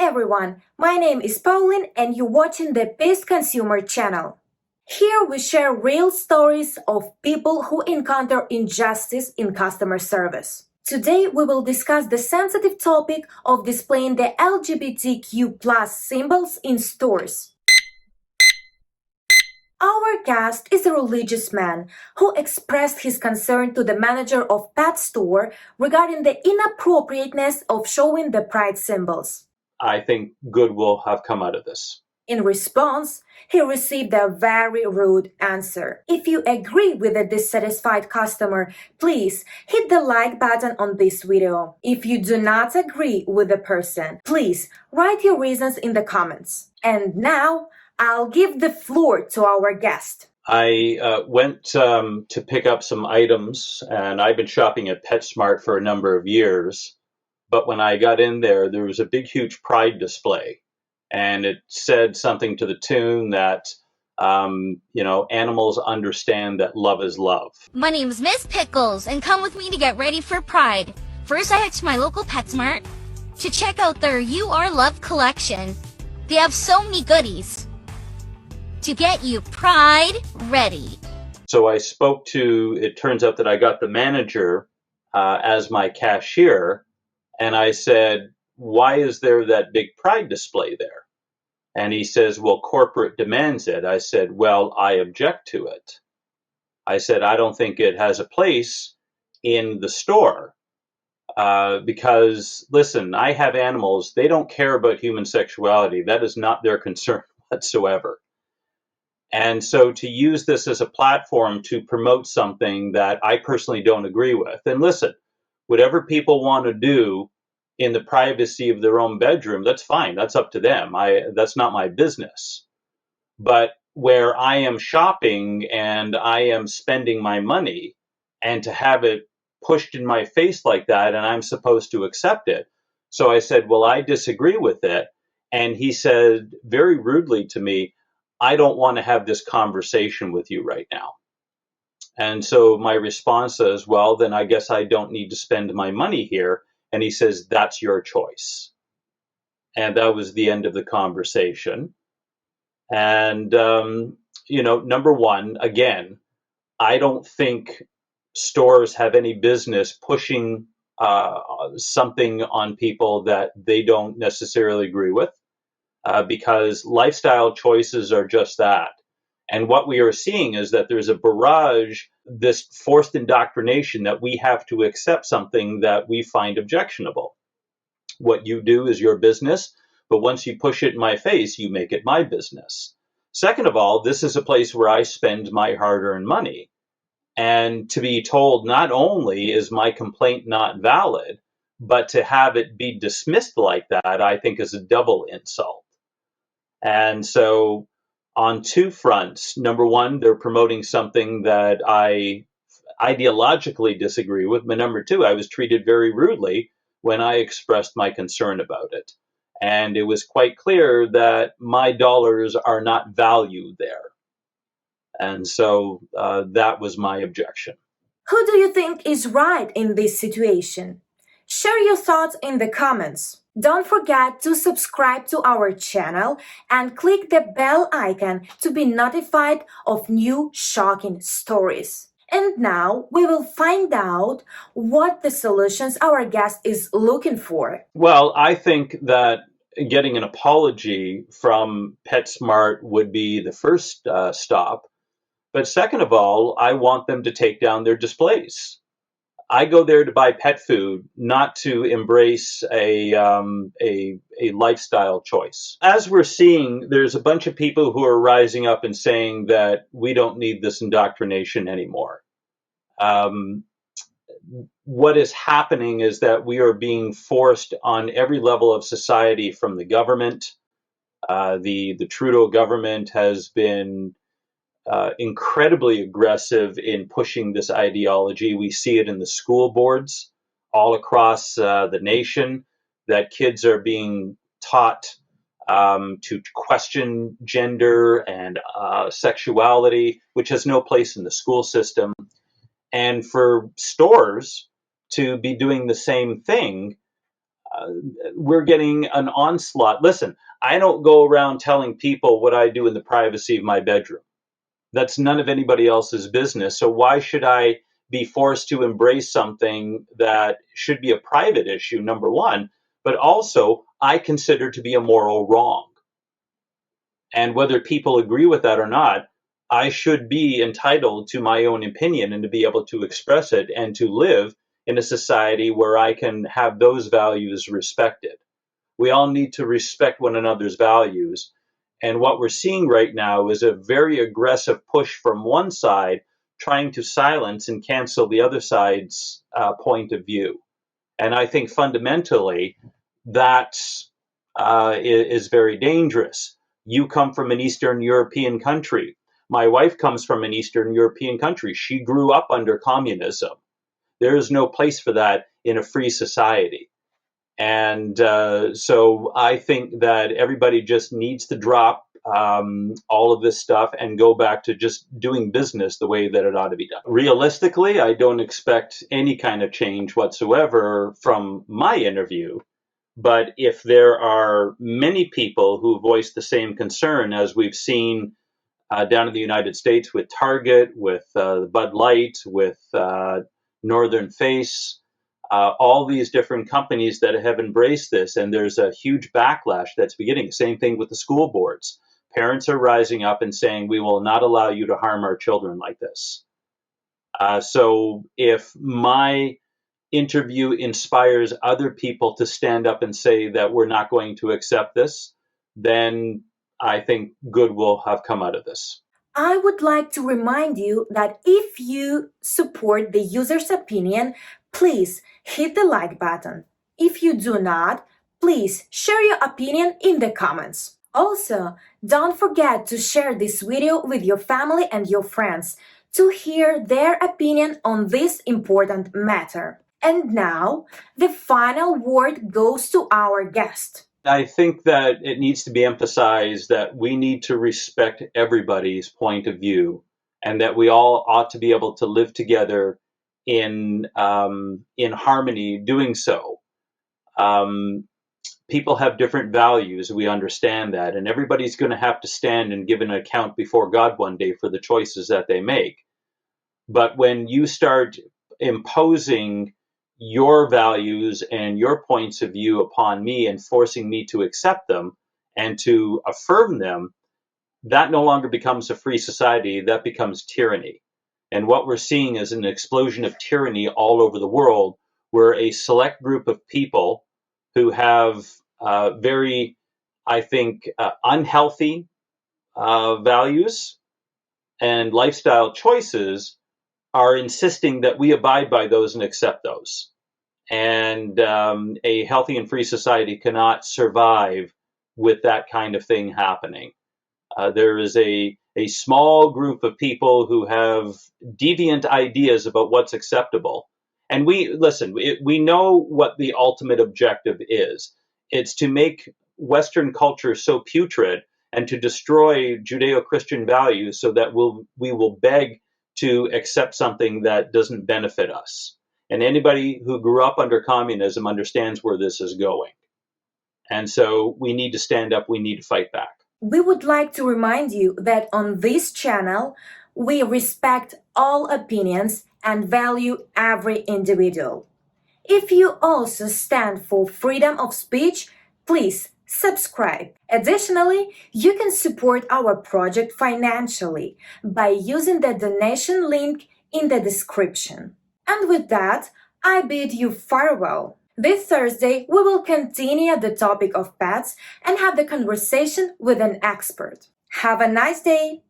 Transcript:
everyone, my name is Pauline and you're watching the PissedConsumer channel. Here we share real stories of people who encounter injustice in customer service. Today we will discuss the sensitive topic of displaying the LGBTQ+ symbols in stores. Our guest is a religious man who expressed his concern to the manager of pet store regarding the inappropriateness of showing the pride symbols. I think good will have come out of this. In response, he received a very rude answer. If you agree with the dissatisfied customer, please hit the like button on this video. If you do not agree with the person, please write your reasons in the comments. And now, I'll give the floor to our guest. I went to pick up some items, and I've been shopping at PetSmart for a number of years. But when I got in there, there was a big, huge pride display. And it said something to the tune that, animals understand that love is love. My name's Miss Pickles, and come with me to get ready for Pride. First, I head to my local PetSmart to check out their You Are Loved collection. They have so many goodies to get you Pride ready. So I spoke to, it turns out that I got the manager as my cashier, and I said, why is there that big pride display there? And he says, well, corporate demands it. I said, well, I object to it. I said, I don't think it has a place in the store because, listen, I have animals. They don't care about human sexuality. That is not their concern whatsoever. And so to use this as a platform to promote something that I personally don't agree with. And listen, whatever people want to do in the privacy of their own bedroom, that's fine. That's up to them. That's not my business. But where I am shopping and I am spending my money, and to have it pushed in my face like that, and I'm supposed to accept it. So I said, well, I disagree with it. And he said very rudely to me, I don't want to have this conversation with you right now. And so my response is, well, then I guess I don't need to spend my money here. And he says, that's your choice. And that was the end of the conversation. And, number one, again, I don't think stores have any business pushing something on people that they don't necessarily agree with, because lifestyle choices are just that. And what we are seeing is that there's a barrage, this forced indoctrination that we have to accept something that we find objectionable. What you do is your business, but once you push it in my face, you make it my business. Second of all, this is a place where I spend my hard-earned money. And to be told not only is my complaint not valid, but to have it be dismissed like that, I think is a double insult. And so on two fronts. Number one, they're promoting something that I ideologically disagree with. But number two, I was treated very rudely when I expressed my concern about it. And it was quite clear that my dollars are not valued there. And so that was my objection. Who do you think is right in this situation? Share your thoughts in the comments. Don't forget to subscribe to our channel and click the bell icon to be notified of new shocking stories. And now we will find out what the solutions our guest is looking for. Well, I think that getting an apology from PetSmart would be the first stop. But second of all, I want them to take down their displays. I go there to buy pet food, not to embrace a lifestyle choice. As we're seeing, there's a bunch of people who are rising up and saying that we don't need this indoctrination anymore. What is happening is that we are being forced on every level of society from the government. The Trudeau government has been incredibly aggressive in pushing this ideology. We see it in the school boards all across the nation, that kids are being taught to question gender and sexuality, which has no place in the school system. And for stores to be doing the same thing, we're getting an onslaught. Listen, I don't go around telling people what I do in the privacy of my bedroom. That's none of anybody else's business. So why should I be forced to embrace something that should be a private issue, number one, but also I consider to be a moral wrong? And whether people agree with that or not, I should be entitled to my own opinion and to be able to express it and to live in a society where I can have those values respected. We all need to respect one another's values. And what we're seeing right now is a very aggressive push from one side trying to silence and cancel the other side's point of view. And I think fundamentally that is very dangerous. You come from an Eastern European country. My wife comes from an Eastern European country. She grew up under communism. There is no place for that in a free society. And so I think that everybody just needs to drop all of this stuff and go back to just doing business the way that it ought to be done. Realistically, I don't expect any kind of change whatsoever from my interview. But if there are many people who voice the same concern, as we've seen down in the United States with Target, with Bud Light, with Northern Face, all these different companies that have embraced this, and there's a huge backlash that's beginning. Same thing with the school boards. Parents are rising up and saying, we will not allow you to harm our children like this. So if my interview inspires other people to stand up and say that we're not going to accept this, then I think good will have come out of this. I would like to remind you that if you support the user's opinion, please hit the like button. If you do not, please share your opinion in the comments. Also, don't forget to share this video with your family and your friends to hear their opinion on this important matter. And now, the final word goes to our guest. I think that it needs to be emphasized that we need to respect everybody's point of view, and that we all ought to be able to live together in harmony doing so. People have different values, we understand that, and everybody's going to have to stand and give an account before God one day for the choices that they make. But when you start imposing your values and your points of view upon me and forcing me to accept them and to affirm them, that no longer becomes a free society, that becomes tyranny. And what we're seeing is an explosion of tyranny all over the world, where a select group of people who have very, I think, unhealthy values and lifestyle choices are insisting that we abide by those and accept those. And a healthy and free society cannot survive with that kind of thing happening. There is a small group of people who have deviant ideas about what's acceptable. And we know what the ultimate objective is. It's to make Western culture so putrid and to destroy Judeo-Christian values so that we will beg to accept something that doesn't benefit us. And anybody who grew up under communism understands where this is going. And so we need to stand up, we need to fight back. We would like to remind you that on this channel, we respect all opinions and value every individual. If you also stand for freedom of speech, please subscribe. Additionally, you can support our project financially by using the donation link in the description. And with that, I bid you farewell. This Thursday, we will continue the topic of pets and have the conversation with an expert. Have a nice day!